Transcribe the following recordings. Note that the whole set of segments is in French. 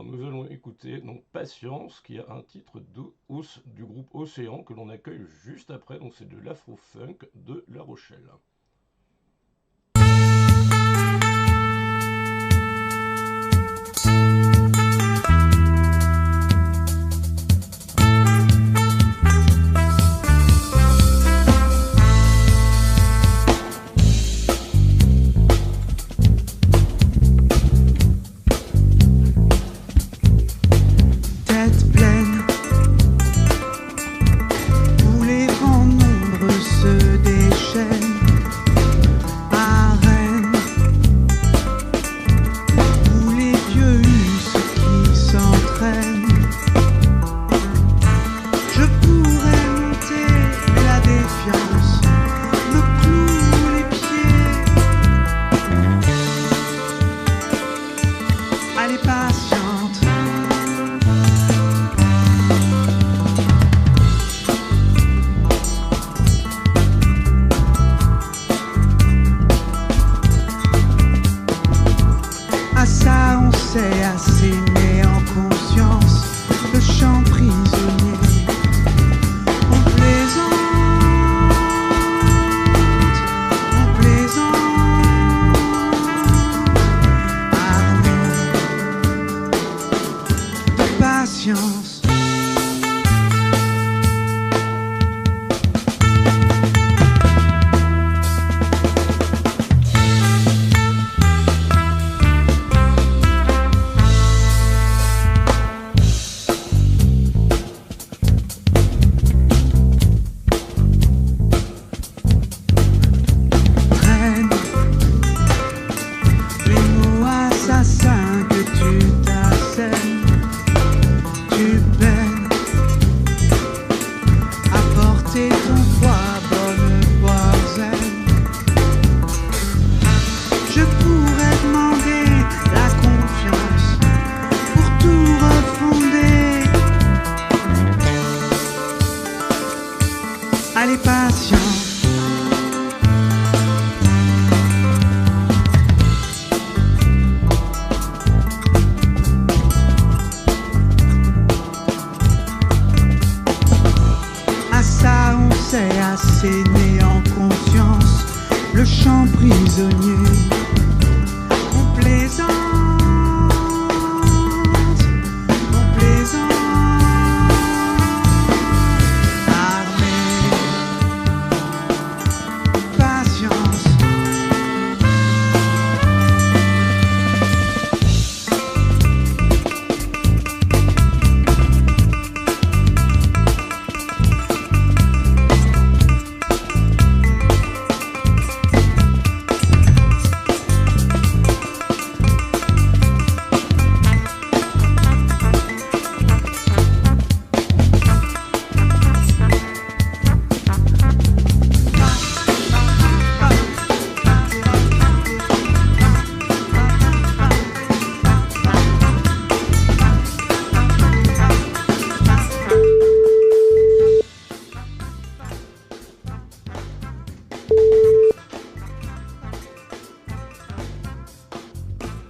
nous allons écouter donc Patience, qui a un titre du groupe Océan que l'on accueille juste après. Donc c'est de l'afro-funk de La Rochelle.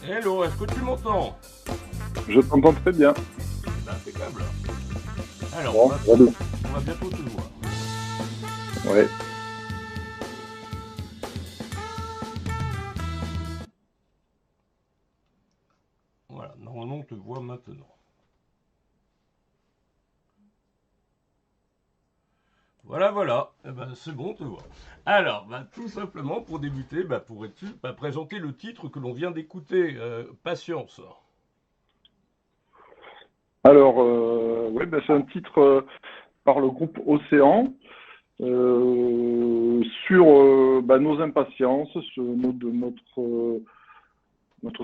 Hello, est-ce que tu m'entends? Je t'entends très bien. C'est impeccable. Alors, Bon, on va bientôt te voir. Ouais. Voilà, normalement on te voit maintenant. Voilà, voilà, eh ben, c'est bon, on te voit. Alors, tout simplement, pour débuter, pourrais-tu présenter le titre que l'on vient d'écouter, Patience? Alors, ouais, c'est un titre par le groupe Océan sur nos impatiences, sur notre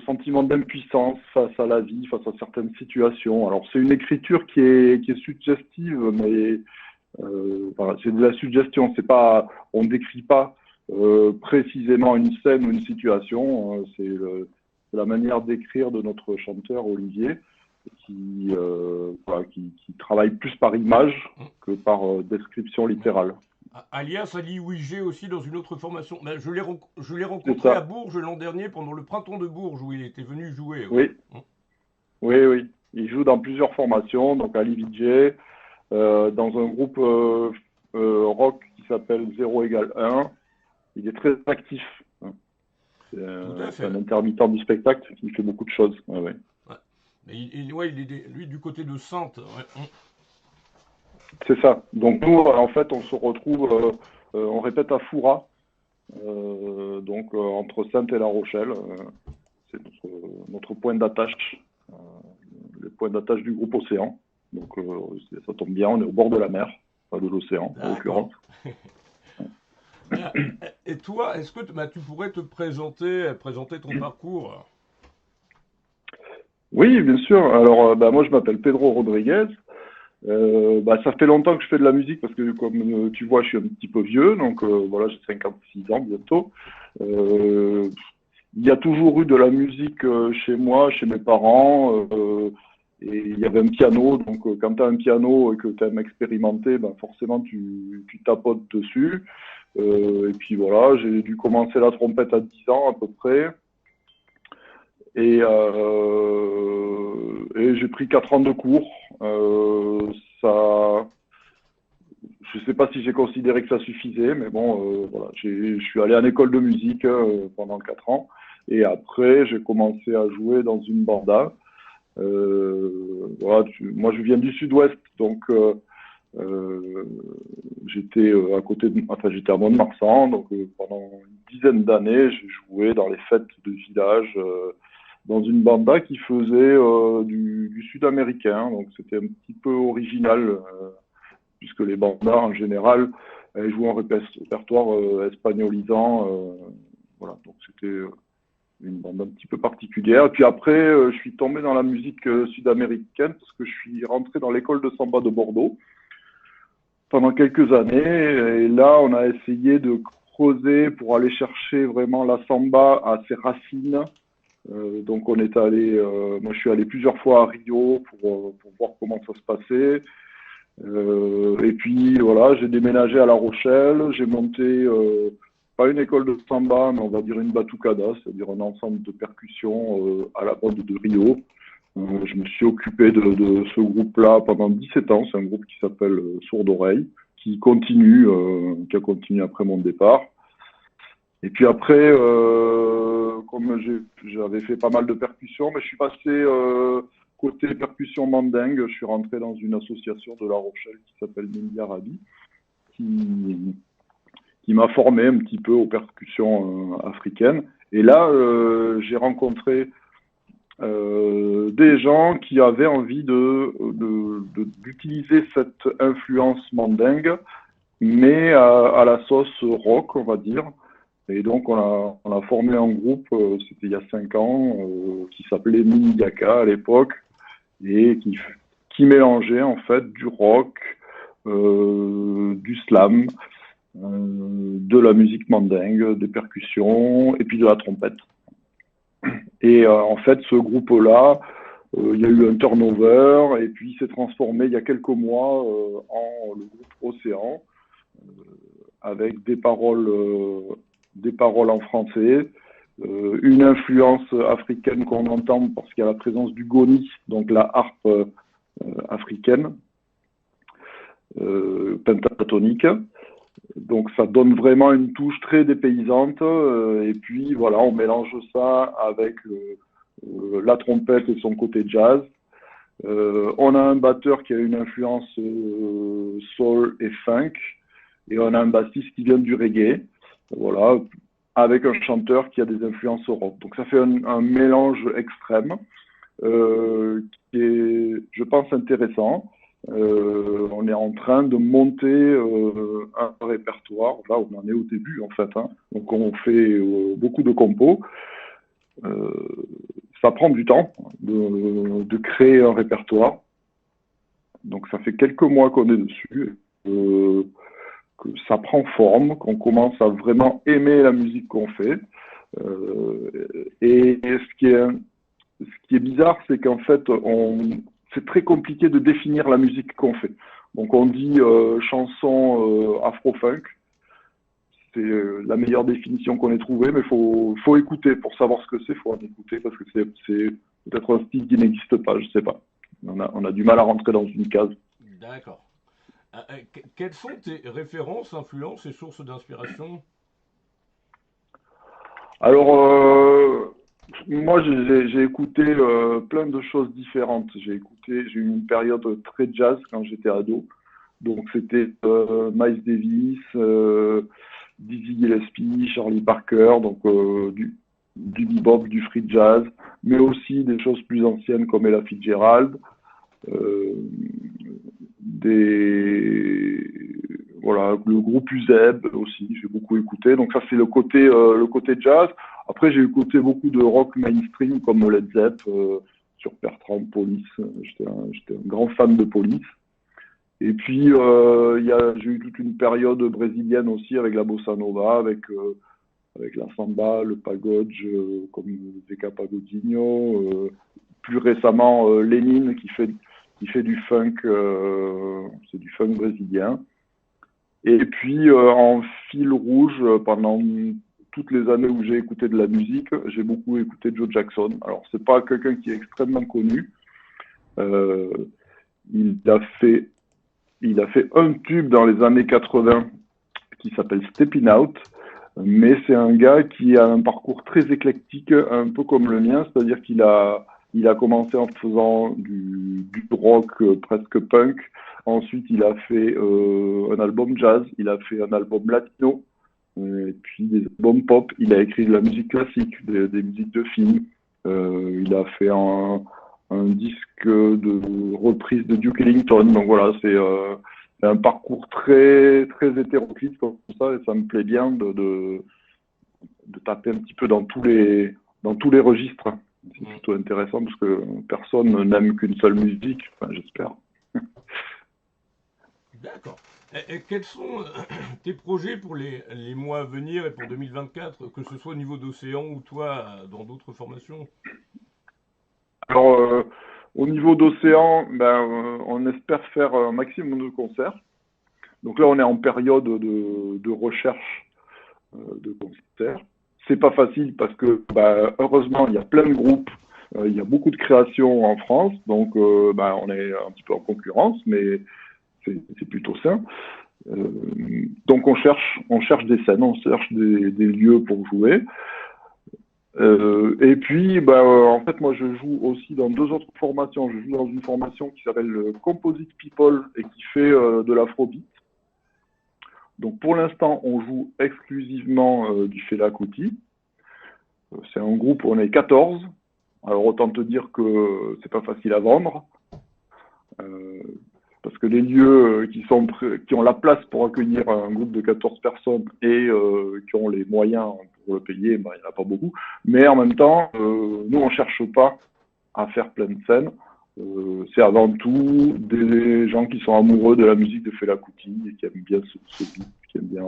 sentiment d'impuissance face à la vie, face à certaines situations. Alors, c'est une écriture qui est suggestive, mais voilà, c'est de la suggestion. C'est pas, on décrit pas précisément une scène ou une situation. C'est la manière d'écrire de notre chanteur Olivier, qui travaille plus par image que par description littérale. Alias Ali Ouijé aussi dans une autre formation. Je l'ai rencontré à Bourges l'an dernier pendant le printemps de Bourges où il était venu jouer. Oui, oui, oui. Il joue dans plusieurs formations, donc à l'IVJ, dans un groupe rock qui s'appelle 0 égale 1. Il est très actif. Hein. Tout à C'est un fait. intermittent du spectacle qui fait beaucoup de choses. Ouais, ouais. Ouais. Mais ouais, il est lui du côté de Saintes. Ouais. C'est ça. Donc nous, en fait, on se retrouve, on répète à Foura, donc entre Saintes et La Rochelle. C'est notre point d'attache, le point d'attache du groupe Océan. Donc ça tombe bien, on est au bord de la mer, pas de l'océan en D'accord. l'occurrence. Ah, et toi, est-ce que tu pourrais te présenter ton parcours? Oui, bien sûr. Alors, moi, je m'appelle Pedro Rodriguez. Ça fait longtemps que je fais de la musique parce que, comme tu vois, je suis un petit peu vieux. Donc, voilà, j'ai 56 ans bientôt. Euh, il y a toujours eu de la musique chez moi, chez mes parents. Et il y avait un piano. Donc, quand tu as un piano et que tu aimes expérimenter, ben, forcément, tu tapotes dessus. Et puis voilà, j'ai dû commencer la trompette à 10 ans à peu près. Et j'ai pris 4 ans de cours. Ça, je ne sais pas si j'ai considéré que ça suffisait, mais bon, voilà, je suis allé en école de musique pendant 4 ans. Et après, j'ai commencé à jouer dans une banda. Voilà, moi, je viens du sud-ouest, donc euh, j'étais à côté enfin, j'étais à Mont-de-Marsan, donc pendant une dizaine d'années, j'ai joué dans les fêtes de village. Dans une banda qui faisait du sud-américain. Donc c'était un petit peu original, puisque les bandas en général, elles jouaient un répertoire espagnolisant. Voilà, donc c'était une bande un petit peu particulière. Et puis après, je suis tombé dans la musique sud-américaine parce que je suis rentré dans l'école de samba de Bordeaux pendant quelques années. Et là, on a essayé de creuser pour aller chercher vraiment la samba à ses racines. Donc on est allé, moi je suis allé plusieurs fois à Rio pour voir comment ça se passait. Et puis voilà, j'ai déménagé à La Rochelle, j'ai monté pas une école de samba, mais on va dire une batucada, c'est-à-dire un ensemble de percussions à la mode de Rio. Je me suis occupé de ce groupe-là pendant 17 ans. C'est un groupe qui s'appelle Sourd Oreille, qui a continué après mon départ. Et puis après, comme j'avais fait pas mal de percussions, mais je suis passé côté percussion mandingue. Je suis rentré dans une association de La Rochelle qui s'appelle Mindy Arabi, qui, qui m'a formé un petit peu aux percussions africaines. Et là, j'ai rencontré des gens qui avaient envie d'utiliser cette influence mandingue, mais à la sauce rock, on va dire. Et donc, on a formé un groupe, c'était il y a 5 ans, qui s'appelait Mindiaka à l'époque, et qui mélangeait en fait du rock, du slam, de la musique mandingue, des percussions, et puis de la trompette. Et en fait, ce groupe-là, il y a eu un turnover, et puis il s'est transformé il y a quelques mois en le groupe Océan, avec des paroles en français, une influence africaine qu'on entend parce qu'il y a la présence du goni, donc la harpe africaine, pentatonique. Donc ça donne vraiment une touche très dépaysante. Et puis voilà, on mélange ça avec la trompette et son côté jazz. On a un batteur qui a une influence soul et funk. Et on a un bassiste qui vient du reggae. Voilà, avec un chanteur qui a des influences rock. Donc ça fait un mélange extrême qui est, je pense, intéressant. On est en train de monter un répertoire. Là, on en est au début, en fait. Hein. Donc on fait beaucoup de compos. Euh, Ça prend du temps de créer un répertoire. Donc ça fait quelques mois qu'on est dessus. Que ça prend forme, qu'on commence à vraiment aimer la musique qu'on fait. Et ce qui est bizarre, c'est qu'en fait, c'est très compliqué de définir la musique qu'on fait. Donc on dit chanson afro-funk, c'est la meilleure définition qu'on ait trouvée, mais il faut écouter pour savoir ce que c'est, il faut en écouter parce que c'est peut-être un style qui n'existe pas, je ne sais pas. On a du mal à rentrer dans une case. D'accord. Quelles sont tes références, influences et sources d'inspiration? Alors, moi, j'ai écouté plein de choses différentes. J'ai eu une période très jazz quand j'étais ado. Donc, c'était Miles Davis, Dizzy Gillespie, Charlie Parker, donc du bebop, du free jazz, mais aussi des choses plus anciennes comme Ella Fitzgerald, euh, des voilà, le groupe Uzeb aussi, j'ai beaucoup écouté. Donc ça c'est le côté jazz. Après j'ai écouté beaucoup de rock mainstream comme Led Zepp, sur Bertrand, Police. J'étais un grand fan de Police. Et puis j'ai eu toute une période brésilienne aussi avec la bossa nova, avec la samba, le pagode, comme Zeca Pagodinho. Plus récemment Lénine qui fait du funk, c'est du funk brésilien. Et puis, en fil rouge, pendant toutes les années où j'ai écouté de la musique, j'ai beaucoup écouté Joe Jackson. Alors, c'est pas quelqu'un qui est extrêmement connu. Euh, il a fait, il a fait un tube dans les années 80 qui s'appelle Steppin' Out. Mais c'est un gars qui a un parcours très éclectique, un peu comme le mien, c'est-à-dire il a commencé en faisant du rock presque punk. Ensuite, il a fait un album jazz, il a fait un album latino, et puis des albums pop. Il a écrit de la musique classique, des musiques de films. Il a fait un disque de reprise de Duke Ellington. Donc voilà, c'est un parcours très, très hétéroclite comme ça, et ça me plaît bien de taper un petit peu dans tous les registres. C'est Hmm. plutôt intéressant parce que personne n'aime qu'une seule musique, enfin, j'espère. D'accord. Et quels sont tes projets pour les mois à venir et pour 2024, que ce soit au niveau d'Océan ou toi dans d'autres formations? Alors, au niveau d'Océan, on espère faire un maximum de concerts. Donc là, on est en période de recherche de concerts. C'est pas facile parce que, heureusement, il y a plein de groupes, il y a beaucoup de créations en France, donc on est un petit peu en concurrence, mais c'est plutôt sain. Euh, donc on cherche des scènes, on cherche des lieux pour jouer. Et puis, en fait, moi, je joue aussi dans deux autres formations. Je joue dans une formation qui s'appelle Composite People et qui fait de l'afrobeat. Donc, pour l'instant, on joue exclusivement du Fela Kuti. C'est un groupe où on est 14. Alors, autant te dire que c'est pas facile à vendre. Euh, Parce que les lieux qui ont la place pour accueillir un groupe de 14 personnes et qui ont les moyens pour le payer, il n'y en a pas beaucoup. Mais en même temps, nous, on ne cherche pas à faire plein de scènes. C'est avant tout des gens qui sont amoureux de la musique de Fela Kuti et qui aiment bien ce beat, qui aiment bien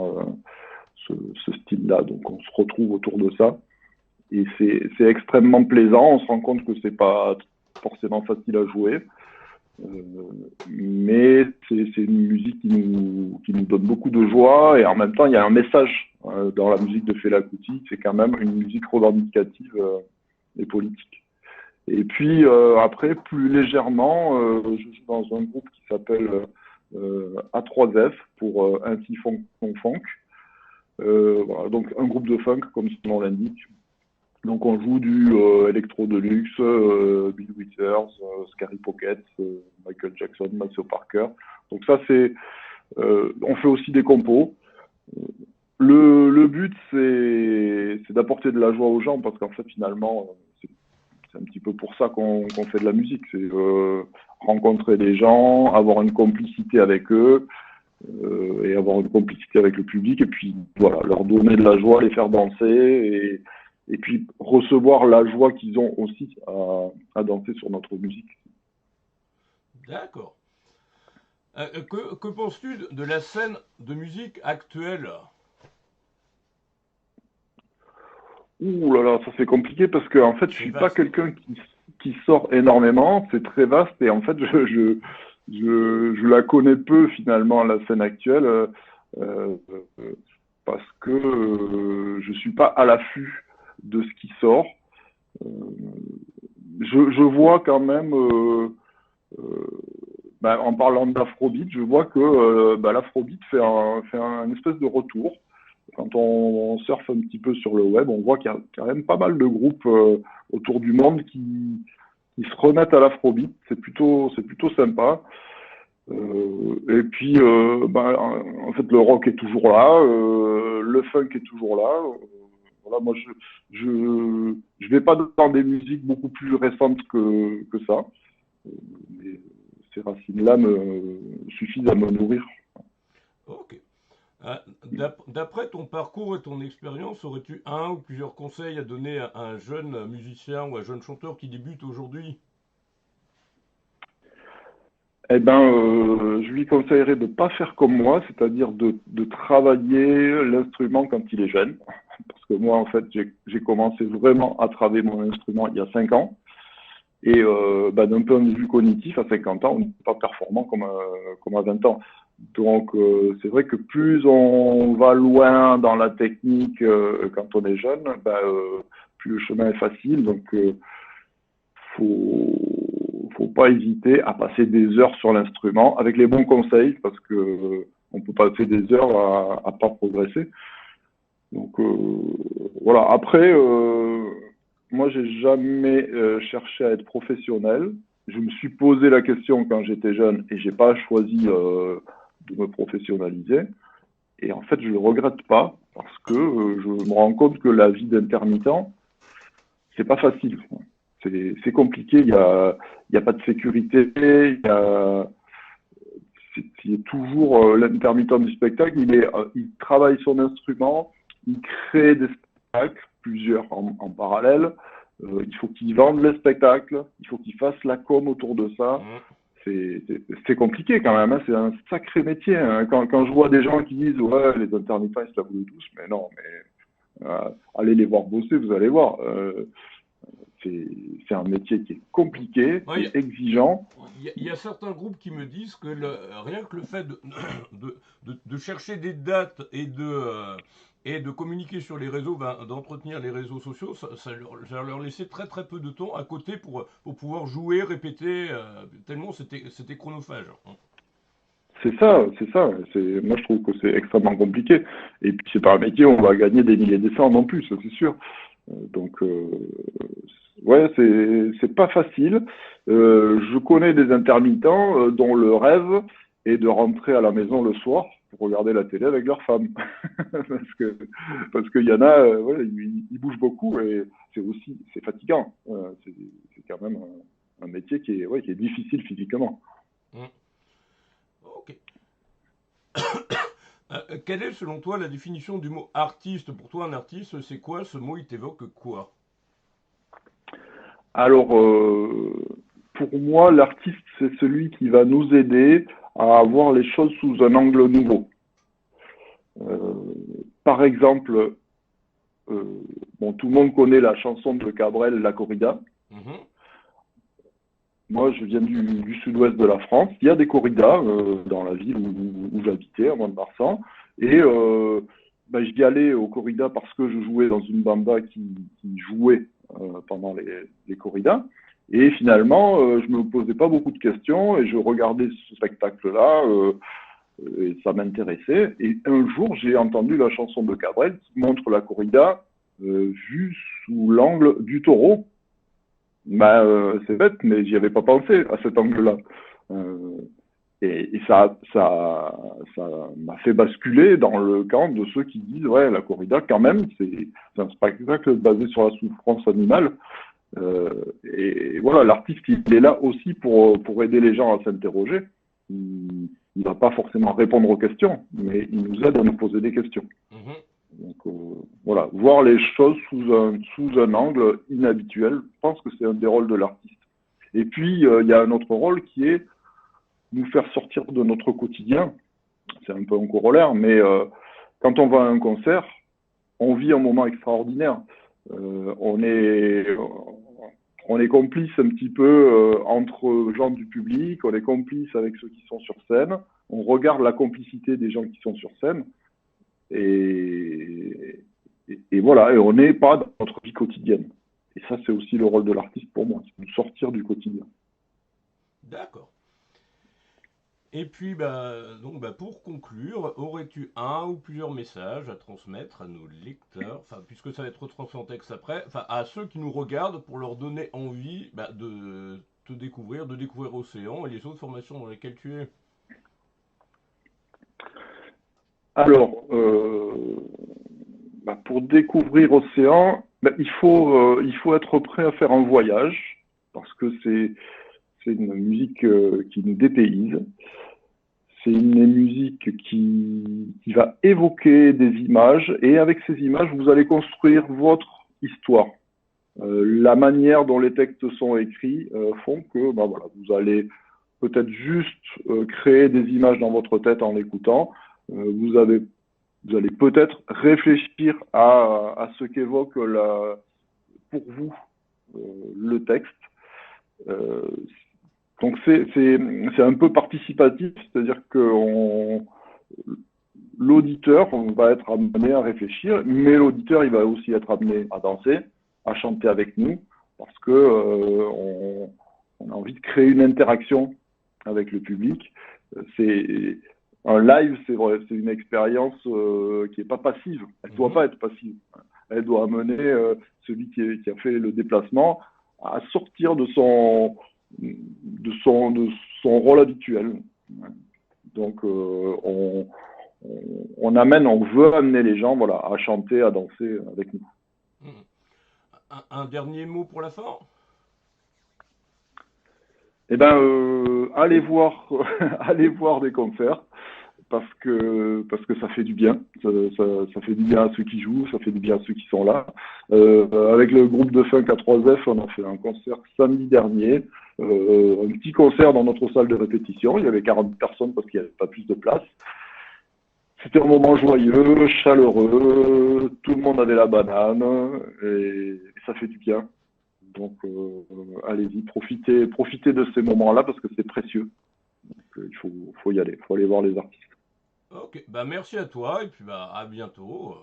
ce style-là. Donc on se retrouve autour de ça. Et c'est extrêmement plaisant. On se rend compte que c'est pas forcément facile à jouer. Mais c'est une musique qui nous donne beaucoup de joie et en même temps il y a un message dans la musique de Fela Kuti, c'est quand même une musique revendicative et politique. Et puis après, plus légèrement, je joue dans un groupe qui s'appelle A3F pour Ainsi Funk Funk. Voilà, donc un groupe de funk comme son nom l'indique. Donc on joue du Electro Deluxe, Bill Withers, Scary Pocket, Michael Jackson, Maceo Parker. Donc ça on fait aussi des compos. Le but c'est d'apporter de la joie aux gens parce qu'en fait finalement c'est un petit peu pour ça qu'on fait de la musique. C'est rencontrer des gens, avoir une complicité avec eux et avoir une complicité avec le public et puis voilà leur donner de la joie, les faire danser et puis recevoir la joie qu'ils ont aussi à danser sur notre musique. D'accord. Que penses-tu de la scène de musique actuelle? Ouh là là, ça c'est compliqué parce que en fait, je C'est suis pas vaste. quelqu'un qui sort énormément. C'est très vaste et en fait, je la connais peu finalement la scène actuelle euh, parce que je suis pas à l'affût de ce qui sort. Euh, je vois quand même. En parlant d'Afrobeat, je vois que l'Afrobeat fait un espèce de retour. Quand on surfe un petit peu sur le web, on voit qu'il y a quand même pas mal de groupes autour du monde qui se remettent à l'Afrobeat. C'est plutôt sympa. Et puis, en fait, le rock est toujours là, le funk est toujours là. Voilà, moi, je vais pas dans des musiques beaucoup plus récentes que ça. Mais ces racines-là suffisent à me nourrir. Ok. D'après ton parcours et ton expérience, aurais-tu un ou plusieurs conseils à donner à un jeune musicien ou à un jeune chanteur qui débute aujourd'hui? Eh ben, je lui conseillerais de ne pas faire comme moi, c'est-à-dire de travailler l'instrument quand il est jeune. Parce que moi, en fait, j'ai commencé vraiment à travailler mon instrument il y a 5 ans. Et d'un point de vue cognitif, à 50 ans, on n'est pas performant comme à 20 ans. Donc, c'est vrai que plus on va loin dans la technique quand on est jeune, plus le chemin est facile. Donc, faut pas hésiter à passer des heures sur l'instrument avec les bons conseils parce que on peut passer des heures à pas progresser. Donc voilà. Après, moi j'ai jamais cherché à être professionnel. Je me suis posé la question quand j'étais jeune et j'ai pas choisi de me professionnaliser. Et en fait, je le regrette pas parce que je me rends compte que la vie d'intermittent, c'est pas facile. C'est compliqué, il y a pas de sécurité, c'est toujours l'intermittent du spectacle, il travaille son instrument, il crée des spectacles, plusieurs en parallèle, il faut qu'il vende les spectacles, il faut qu'il fasse la com autour de ça. Mmh. C'est compliqué quand même, hein, c'est un sacré métier. Hein. Quand je vois des gens qui disent ouais, les intermittents ils se la boulent tous, mais non, mais allez les voir bosser, vous allez voir. C'est un métier qui est compliqué, qui Ouais, est exigeant. il y a certains groupes qui me disent que rien que le fait de chercher des dates et de communiquer sur les réseaux, d'entretenir les réseaux sociaux, ça leur laissait très très peu de temps à côté pour pouvoir jouer, répéter, tellement c'était chronophage. C'est ça, c'est ça. Moi, je trouve que c'est extrêmement compliqué. Et puis, c'est pas un métier où on va gagner des milliers de cents non plus, ça c'est sûr. Donc, ouais, c'est pas facile. Je connais des intermittents dont le rêve est de rentrer à la maison le soir pour regarder la télé avec leur femme. Parce qu'il y en a, ouais, ils bougent beaucoup et c'est fatigant. C'est quand même un métier ouais, qui est difficile physiquement. Hum. Ok. Quelle est selon toi la définition du mot artiste? Pour toi, un artiste, c'est quoi? Ce mot, il t'évoque quoi? Alors, pour moi, l'artiste, c'est celui qui va nous aider à voir les choses sous un angle nouveau. Euh, Par exemple, euh, bon, tout le monde connaît la chanson de Cabrel, La Corrida. Mhm. Moi, je viens du sud-ouest de la France. Il y a des corridas dans la ville où j'habitais, à Mont-de-Marsan. Et j'y allais aux corridas parce que je jouais dans une banda qui jouait pendant les corridas. Et finalement, je me posais pas beaucoup de questions et je regardais ce spectacle-là et ça m'intéressait. Et un jour, j'ai entendu la chanson de Cabrel qui montre la corrida vue sous l'angle du taureau. C'est bête, mais j'y avais pas pensé à cet angle-là. Euh, et ça m'a fait basculer dans le camp de ceux qui disent ouais, la corrida, quand même, c'est un spectacle basé sur la souffrance animale. Et voilà, l'artiste, il est là aussi pour aider les gens à s'interroger. Il ne va pas forcément répondre aux questions, mais il nous aide à nous poser des questions. Mhm. Donc voilà, voir les choses sous un angle inhabituel, je pense que c'est un des rôles de l'artiste. Et puis, il y a un autre rôle qui est nous faire sortir de notre quotidien. C'est un peu un corollaire, mais quand on va à un concert, on vit un moment extraordinaire. Euh, on est, on est complice un petit peu entre gens du public, on est complice avec ceux qui sont sur scène, on regarde la complicité des gens qui sont sur scène, et, et voilà, et on n'est pas dans notre vie quotidienne. Et ça, c'est aussi le rôle de l'artiste pour moi, c'est de sortir du quotidien. D'accord. Et puis, donc, pour conclure, aurais-tu un ou plusieurs messages à transmettre à nos lecteurs, enfin, puisque ça va être retranscrit en texte après, enfin, à ceux qui nous regardent pour leur donner envie de te découvrir, de découvrir Océan et les autres formations dans lesquelles tu es? Alors, pour découvrir Océan, il faut être prêt à faire un voyage, parce que c'est une musique qui nous dépayse. C'est une musique qui va évoquer des images, et avec ces images, vous allez construire votre histoire. La manière dont les textes sont écrits font que voilà, vous allez peut-être juste créer des images dans votre tête en l'écoutant. Vous avez vous allez peut-être réfléchir à ce qu'évoque pour vous le texte. Euh, donc c'est un peu participatif, c'est-à-dire que l'auditeur va être amené à réfléchir, mais l'auditeur il va aussi être amené à danser, à chanter avec nous, parce que on a envie de créer une interaction avec le public. C'est un live, c'est vrai, c'est une expérience qui est pas passive. Elle ne doit Mhm. pas être passive. Elle doit amener celui qui a fait le déplacement à sortir de son rôle habituel. Donc on veut amener les gens, voilà, à chanter, à danser avec nous. Mhm. Un dernier mot pour la fin? Eh ben, allez voir, allez voir des concerts parce que ça fait du bien. Ça fait du bien à ceux qui jouent, ça fait du bien à ceux qui sont là. Avec le groupe de funk à 3F, on a fait un concert samedi dernier, un petit concert dans notre salle de répétition. Il y avait 40 personnes parce qu'il n'y avait pas plus de place. C'était un moment joyeux, chaleureux, tout le monde avait la banane et ça fait du bien. Donc allez-y, profitez de ces moments-là parce que c'est précieux. Donc, faut y aller, faut aller voir les artistes. Ok, merci à toi et puis à bientôt.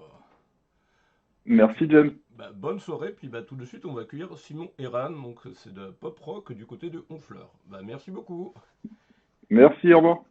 Et puis Merci James. bonne soirée, puis tout de suite on va accueillir Simon Eran, donc c'est de pop rock du côté de Honfleur. Merci beaucoup. Merci, au revoir.